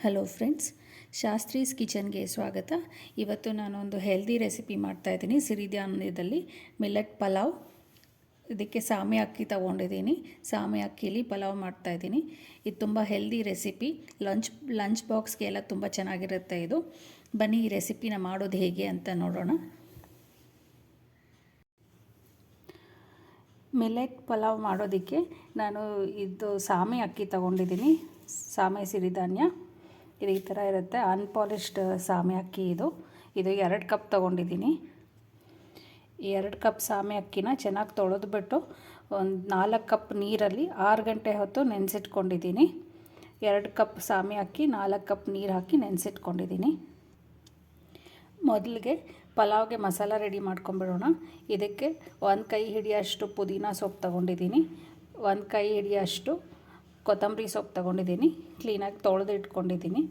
Hello friends, Shastri's ಕಿಚನ್ಗೆ ಸ್ವಾಗತ. ಇವತ್ತು ನಾನೊಂದು ಹೆಲ್ದಿ ರೆಸಿಪಿ ಮಾಡ್ತಾಯಿದ್ದೀನಿ. ಸಿರಿಧಾನ್ಯದಲ್ಲಿ ಮಿಲೆಟ್ ಪಲಾವ್. ಇದಕ್ಕೆ ಸಾಮೆ ಅಕ್ಕಿ ತೊಗೊಂಡಿದ್ದೀನಿ. ಸಾಮೆ ಅಕ್ಕಿಲಿ ಪಲಾವ್ ಮಾಡ್ತಾಯಿದ್ದೀನಿ. ಇದು ತುಂಬ ಹೆಲ್ದಿ ರೆಸಿಪಿ. ಲಂಚ್ ಬಾಕ್ಸ್ಗೆಲ್ಲ ತುಂಬ ಚೆನ್ನಾಗಿರುತ್ತೆ ಇದು. ಬನ್ನಿ ಈ ರೆಸಿಪಿನ ಮಾಡೋದು ಹೇಗೆ ಅಂತ ನೋಡೋಣ. ಮಿಲೆಟ್ ಪಲಾವ್ ಮಾಡೋದಕ್ಕೆ ನಾನು ಇದು ಸಾಮೆ ಅಕ್ಕಿ ತೊಗೊಂಡಿದ್ದೀನಿ. ಸಾಮೆ ಸಿರಿಧಾನ್ಯ ಇದು ಈ ಥರ ಇರುತ್ತೆ. ಅನ್ಪಾಲಿಶ್ಡ್ ಸಾಮೆ ಅಕ್ಕಿ ಇದು 2 ಕಪ್ ತೊಗೊಂಡಿದ್ದೀನಿ. 2 ಕಪ್ ಸಾಮೆ ಅಕ್ಕಿನ ಚೆನ್ನಾಗಿ ತೊಳೆದ್ಬಿಟ್ಟು ಒಂದು 4 ಕಪ್ ನೀರಲ್ಲಿ 6 ಗಂಟೆ ಹೊತ್ತು ನೆನೆಸಿಟ್ಕೊಂಡಿದ್ದೀನಿ. 2 ಕಪ್ ಸಾಮೆ ಅಕ್ಕಿ 4 ಕಪ್ ನೀರು ಹಾಕಿ ನೆನೆಸಿಟ್ಕೊಂಡಿದ್ದೀನಿ. ಮೊದಲಿಗೆ ಪಲಾವ್ಗೆ ಮಸಾಲ ರೆಡಿ ಮಾಡ್ಕೊಂಬಿಡೋಣ. ಇದಕ್ಕೆ 1 ಕೈ ಹಿಡಿಯೋಷ್ಟು ಪುದೀನ ಸೊಪ್ಪು ತೊಗೊಂಡಿದ್ದೀನಿ. 1 ಕೈ ಹಿಡಿಯೋಷ್ಟು ಕೊತ್ತಂಬರಿ ಸೊಪ್ಪು ತೊಗೊಂಡಿದ್ದೀನಿ. ಕ್ಲೀನಾಗಿ ತೊಳೆದು ಇಟ್ಕೊಂಡಿದ್ದೀನಿ.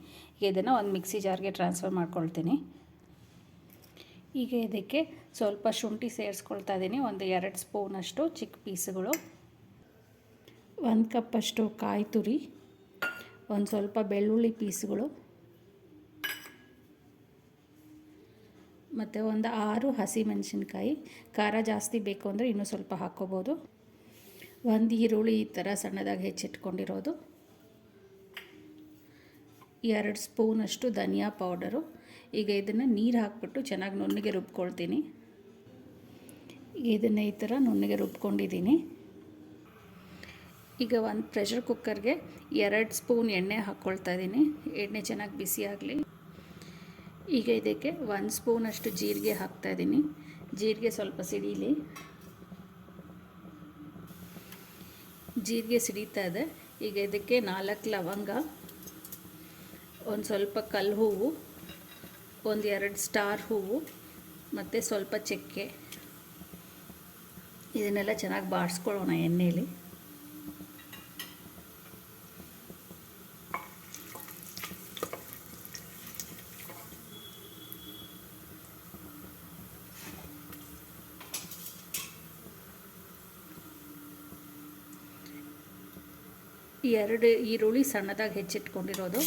ಇದನ್ನು ಒಂದು ಮಿಕ್ಸಿ ಜಾರ್ಗೆ ಟ್ರಾನ್ಸ್ಫರ್ ಮಾಡ್ಕೊಳ್ತೀನಿ. ಈಗ ಇದಕ್ಕೆ ಸ್ವಲ್ಪ ಶುಂಠಿ ಸೇರಿಸ್ಕೊಳ್ತಾ ಇದ್ದೀನಿ. ಒಂದು 2 ಸ್ಪೂನಷ್ಟು ಚಿಕ್ಕ ಪೀಸುಗಳು, 1 ಕಪ್ಪಷ್ಟು ಕಾಯಿ ತುರಿ, ಒಂದು ಸ್ವಲ್ಪ ಬೆಳ್ಳುಳ್ಳಿ ಪೀಸುಗಳು ಮತ್ತು ಒಂದು 6 ಹಸಿಮೆಣಸಿನ್ಕಾಯಿ. ಖಾರ ಜಾಸ್ತಿ ಬೇಕು ಅಂದರೆ ಇನ್ನೂ ಸ್ವಲ್ಪ ಹಾಕ್ಕೋಬೋದು. 1 ಈರುಳ್ಳಿ ಈ ಥರ ಸಣ್ಣದಾಗಿ ಹೆಚ್ಚಿಟ್ಕೊಂಡಿರೋದು, 2 ಸ್ಪೂನಷ್ಟು ಧನಿಯಾ ಪೌಡರು. ಈಗ ಇದನ್ನು ನೀರು ಹಾಕ್ಬಿಟ್ಟು ಚೆನ್ನಾಗಿ ನುಣ್ಣಗೆ ರುಬ್ಕೊಳ್ತೀನಿ. ಇದನ್ನು ಈ ಥರ ನುಣ್ಣಗೆ ರುಬ್ಕೊಂಡಿದ್ದೀನಿ. ಈಗ ಒಂದು ಪ್ರೆಷರ್ ಕುಕ್ಕರ್ಗೆ 2 ಸ್ಪೂನ್ ಎಣ್ಣೆ ಹಾಕ್ಕೊಳ್ತಾ ಇದ್ದೀನಿ. ಎಣ್ಣೆ ಚೆನ್ನಾಗಿ ಬಿಸಿ ಆಗಲಿ. ಈಗ ಇದಕ್ಕೆ 1 ಸ್ಪೂನಷ್ಟು ಜೀರಿಗೆ ಹಾಕ್ತಾಯಿದ್ದೀನಿ. ಜೀರಿಗೆ ಸ್ವಲ್ಪ ಸಿಡೀಲಿ. ಜೀರಿಗೆ ಸಿಡಿತಾ ಇದೆ. ಈಗ ಇದಕ್ಕೆ 4 ಲವಂಗ, ಒಂದು ಸ್ವಲ್ಪ ಕಲ್ಲು ಹೂವು, ಒಂದು 2 ಸ್ಟಾರ್ ಹೂವು ಮತ್ತು ಸ್ವಲ್ಪ ಚಕ್ಕೆ. ಇದನ್ನೆಲ್ಲ ಚೆನ್ನಾಗಿ ಬಾಡಿಸ್ಕೊಳ್ಳೋಣ ಎಣ್ಣೆಯಲ್ಲಿ. ಈ 2 ಈರುಳ್ಳಿ ಸಣ್ಣದಾಗಿ ಹೆಚ್ಚಿಟ್ಕೊಂಡಿರೋದು.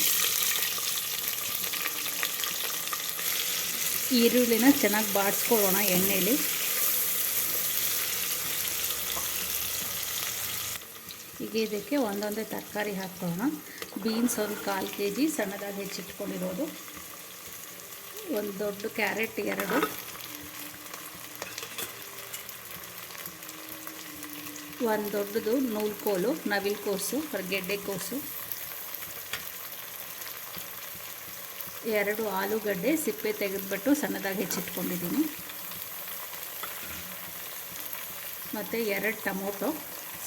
ಈರುಳ್ಳಿನ ಚೆನ್ನಾಗಿ ಬಾಡಿಸ್ಕೊಳ್ಳೋಣ ಎಣ್ಣೆಯಲ್ಲಿ. ಈಗ ಇದಕ್ಕೆ ಒಂದೊಂದೇ ತರಕಾರಿ ಹಾಕೋಣ. ಬೀನ್ಸ್ ಒಂದು 1/4 kg ಸಣ್ಣದಾಗಿ ಹೆಚ್ಚಿಟ್ಕೊಂಡಿರೋದು, ಒಂದು ದೊಡ್ಡ ಕ್ಯಾರೆಟ್ 2, ಒಂದು ದೊಡ್ಡದು ನೂಲ್ಕೋಲು ನವಿಲುಕೋಸು ಗೆಡ್ಡೆಕೋಸು, 2 ಆಲೂಗಡ್ಡೆ ಸಿಪ್ಪೆ ತೆಗೆದುಬಿಟ್ಟು ಸಣ್ಣದಾಗಿ ಹೆಚ್ಚಿಟ್ಕೊಂಡಿದ್ದೀನಿ, ಮತ್ತು 2 ಟೊಮೊಟೊ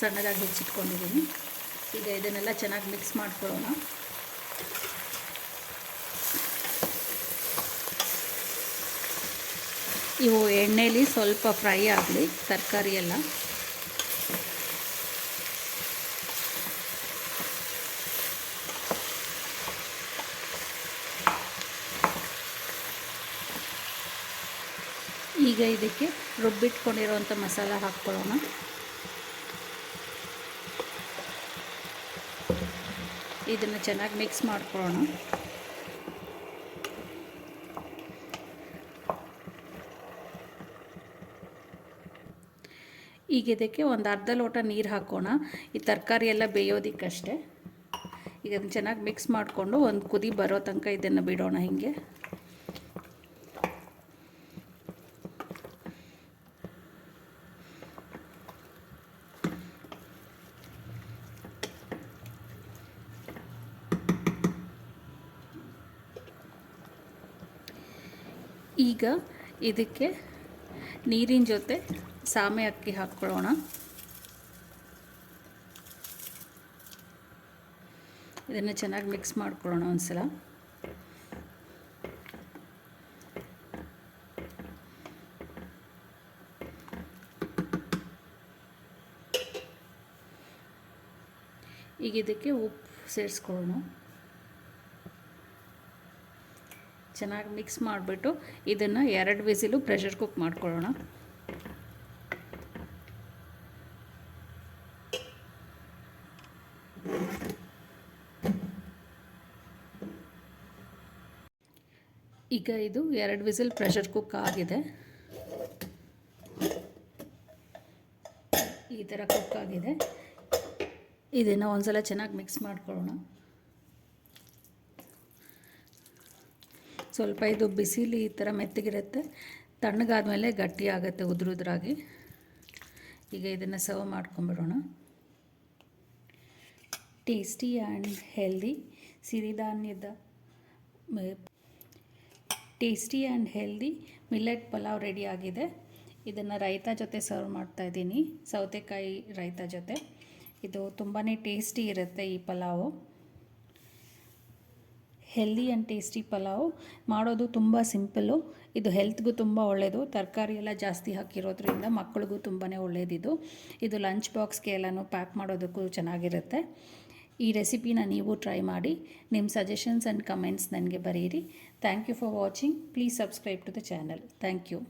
ಸಣ್ಣದಾಗಿ ಹೆಚ್ಚಿಟ್ಕೊಂಡಿದ್ದೀನಿ. ಈಗ ಇದನ್ನೆಲ್ಲ ಚೆನ್ನಾಗಿ ಮಿಕ್ಸ್ ಮಾಡ್ಕೊಳ್ಳೋಣ. ಇವು ಎಣ್ಣೆಲಿ ಸ್ವಲ್ಪ ಫ್ರೈ ಆಗಲಿ ತರಕಾರಿ ಎಲ್ಲ. ಈಗ ಇದಕ್ಕೆ ರುಬ್ಬಿಟ್ಕೊಂಡಿರೋವಂಥ ಮಸಾಲ ಹಾಕ್ಕೊಳ್ಳೋಣ. ಇದನ್ನು ಚೆನ್ನಾಗಿ ಮಿಕ್ಸ್ ಮಾಡ್ಕೊಳ್ಳೋಣ. ಈಗ ಇದಕ್ಕೆ ಒಂದು ಅರ್ಧ ಲೋಟ ನೀರು ಹಾಕೋಣ. ಈ ತರಕಾರಿ ಎಲ್ಲ ಬೇಯೋದಕ್ಕಷ್ಟೇ. ಈಗ ಅದನ್ನು ಚೆನ್ನಾಗಿ ಮಿಕ್ಸ್ ಮಾಡಿಕೊಂಡು ಒಂದು ಕುದಿ ಬರೋ ತನಕ ಇದನ್ನು ಬಿಡೋಣ. ಹೀಗೆ ಈಗ ಇದಕ್ಕೆ ನೀರಿನ ಜೊತೆ ಸಾಮೆ ಅಕ್ಕಿ ಹಾಕ್ಕೊಳ್ಳೋಣ. ಇದನ್ನು ಚೆನ್ನಾಗಿ ಮಿಕ್ಸ್ ಮಾಡ್ಕೊಳ್ಳೋಣ ಒಂದು ಸಲ. ಈಗ ಇದಕ್ಕೆ ಉಪ್ಪು ಸೇರಿಸ್ಕೊಳ್ಳೋಣ. ಚೆನ್ನಾಗಿ ಮಿಕ್ಸ್ ಮಾಡಿಬಿಟ್ಟು ಇದನ್ನು 2 ವಿಸಿಲು ಪ್ರೆಷರ್ ಕುಕ್ ಮಾಡ್ಕೊಳ್ಳೋಣ. ಈಗ ಇದು 2 ವಿಸಿಲ್ ಪ್ರೆಷರ್ ಕುಕ್ ಆಗಿದೆ. ಈ ಥರ ಕುಕ್ ಆಗಿದೆ. ಇದನ್ನು ಒಂದ್ಸಲ ಚೆನ್ನಾಗಿ ಮಿಕ್ಸ್ ಮಾಡ್ಕೊಳ್ಳೋಣ. ಸ್ವಲ್ಪ ಇದು ಬಿಸಿಲಿ ಈ ಥರ ಮೆತ್ತಗಿರುತ್ತೆ, ತಣ್ಣಗಾದ್ಮೇಲೆ ಗಟ್ಟಿ ಆಗುತ್ತೆ ಉದುರಾಗಿ. ಈಗ ಇದನ್ನು ಸರ್ವ್ ಮಾಡ್ಕೊಂಬಿಡೋಣ. ಟೇಸ್ಟಿ ಆ್ಯಂಡ್ ಹೆಲ್ದಿ ಸಿರಿಧಾನ್ಯದ ಮಿಲ್ಲೆಟ್ ಪಲಾವ್ ರೆಡಿ ಆಗಿದೆ. ಇದನ್ನು ರೈತ ಜೊತೆ ಸರ್ವ್ ಮಾಡ್ತಾಯಿದ್ದೀನಿ, ಸೌತೆಕಾಯಿ ರೈತ ಜೊತೆ. ಇದು ತುಂಬಾ ಟೇಸ್ಟಿ ಇರುತ್ತೆ ಈ pulao. Healthy and tasty pulao ಮಾಡೋದು ತುಂಬ ಸಿಂಪಲ್ಲು. ಇದು ಹೆಲ್ತ್ಗೂ ತುಂಬ ಒಳ್ಳೆಯದು. ತರಕಾರಿ ಎಲ್ಲ ಜಾಸ್ತಿ ಹಾಕಿರೋದ್ರಿಂದ ಮಕ್ಕಳಿಗೂ ತುಂಬಾ ಒಳ್ಳೆಯದಿದು. ಇದು ಲಂಚ್ ಬಾಕ್ಸ್ಗೆ ಎಲ್ಲನೂ ಪ್ಯಾಕ್ ಮಾಡೋದಕ್ಕೂ ಚೆನ್ನಾಗಿರುತ್ತೆ. ಈ ರೆಸಿಪಿನ ನೀವು ಟ್ರೈ ಮಾಡಿ. ನಿಮ್ಮ ಸಜೆಷನ್ಸ್ ಆ್ಯಂಡ್ ಕಮೆಂಟ್ಸ್ ನನಗೆ ಬರೀರಿ. Thank you for watching. Please subscribe to the channel. Thank you.